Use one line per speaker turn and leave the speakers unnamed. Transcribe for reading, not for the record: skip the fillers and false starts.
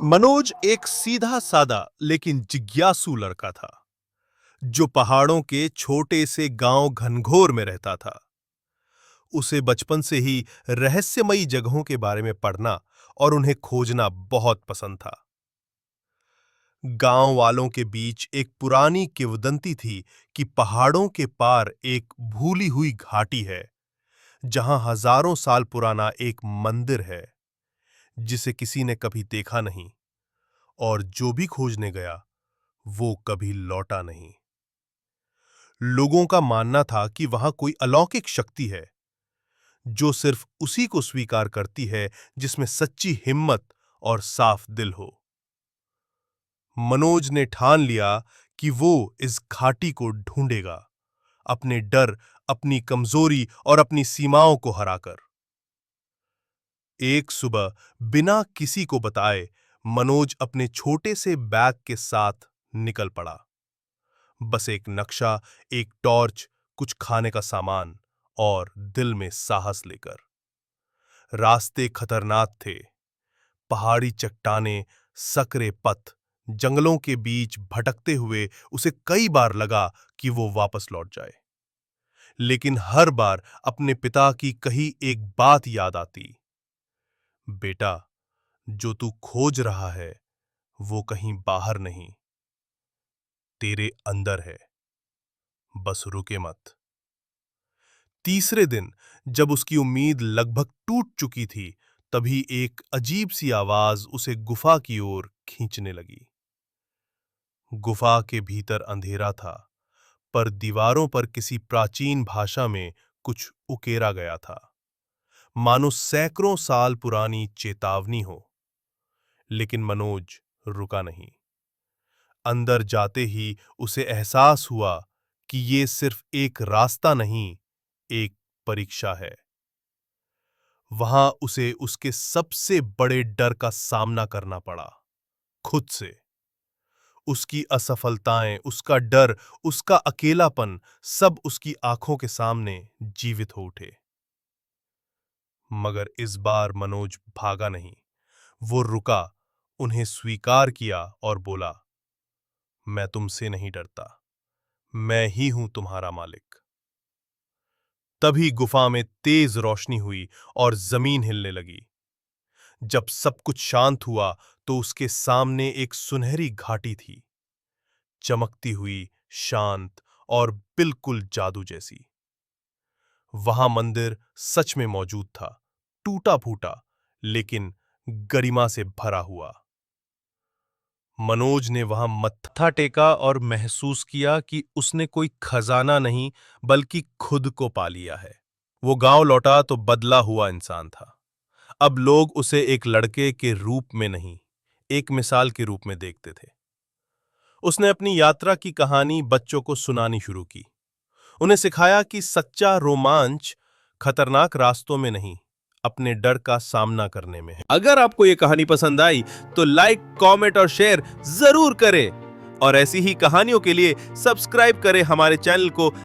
मनोज एक सीधा सादा लेकिन जिज्ञासु लड़का था जो पहाड़ों के छोटे से गांव घनघोर में रहता था। उसे बचपन से ही रहस्यमयी जगहों के बारे में पढ़ना और उन्हें खोजना बहुत पसंद था। गांव वालों के बीच एक पुरानी किंवदंती थी कि पहाड़ों के पार एक भूली हुई घाटी है जहां हजारों साल पुराना एक मंदिर है जिसे किसी ने कभी देखा नहीं, और जो भी खोजने गया वो कभी लौटा नहीं। लोगों का मानना था कि वहां कोई अलौकिक शक्ति है जो सिर्फ उसी को स्वीकार करती है जिसमें सच्ची हिम्मत और साफ दिल हो। मनोज ने ठान लिया कि वो इस घाटी को ढूंढेगा, अपने डर, अपनी कमजोरी और अपनी सीमाओं को हराकर। एक सुबह बिना किसी को बताए मनोज अपने छोटे से बैग के साथ निकल पड़ा। बस एक नक्शा, एक टॉर्च, कुछ खाने का सामान और दिल में साहस लेकर। रास्ते खतरनाक थे, पहाड़ी चट्टानें, सकरे पथ, जंगलों के बीच भटकते हुए उसे कई बार लगा कि वो वापस लौट जाए, लेकिन हर बार अपने पिता की कही एक बात याद आती, बेटा, जो तू खोज रहा है वो कहीं बाहर नहीं, तेरे अंदर है, बस रुके मत। तीसरे दिन जब उसकी उम्मीद लगभग टूट चुकी थी, तभी एक अजीब सी आवाज उसे गुफा की ओर खींचने लगी। गुफा के भीतर अंधेरा था, पर दीवारों पर किसी प्राचीन भाषा में कुछ उकेरा गया था, मानो सैकड़ों साल पुरानी चेतावनी हो। लेकिन मनोज रुका नहीं। अंदर जाते ही उसे एहसास हुआ कि ये सिर्फ एक रास्ता नहीं, एक परीक्षा है। वहां उसे उसके सबसे बड़े डर का सामना करना पड़ा, खुद से। उसकी असफलताएं, उसका डर, उसका अकेलापन, सब उसकी आंखों के सामने जीवित हो उठे। मगर इस बार मनोज भागा नहीं, वो रुका, उन्हें स्वीकार किया और बोला, मैं तुमसे नहीं डरता, मैं ही हूं तुम्हारा मालिक। तभी गुफा में तेज रोशनी हुई और जमीन हिलने लगी। जब सब कुछ शांत हुआ तो उसके सामने एक सुनहरी घाटी थी, चमकती हुई, शांत और बिल्कुल जादू जैसी। वहां मंदिर सच में मौजूद था, टूटा फूटा लेकिन गरिमा से भरा हुआ। मनोज ने वहां मत्था टेका और महसूस किया कि उसने कोई खजाना नहीं बल्कि खुद को पा लिया है। वो गांव लौटा तो बदला हुआ इंसान था। अब लोग उसे एक लड़के के रूप में नहीं, एक मिसाल के रूप में देखते थे। उसने अपनी यात्रा की कहानी बच्चों को सुनानी शुरू की, उन्हें सिखाया कि सच्चा रोमांच खतरनाक रास्तों में नहीं, अपने डर का सामना करने में है। अगर आपको ये कहानी पसंद आई तो लाइक, कमेंट और शेयर जरूर करें, और ऐसी ही कहानियों के लिए सब्सक्राइब करें हमारे चैनल को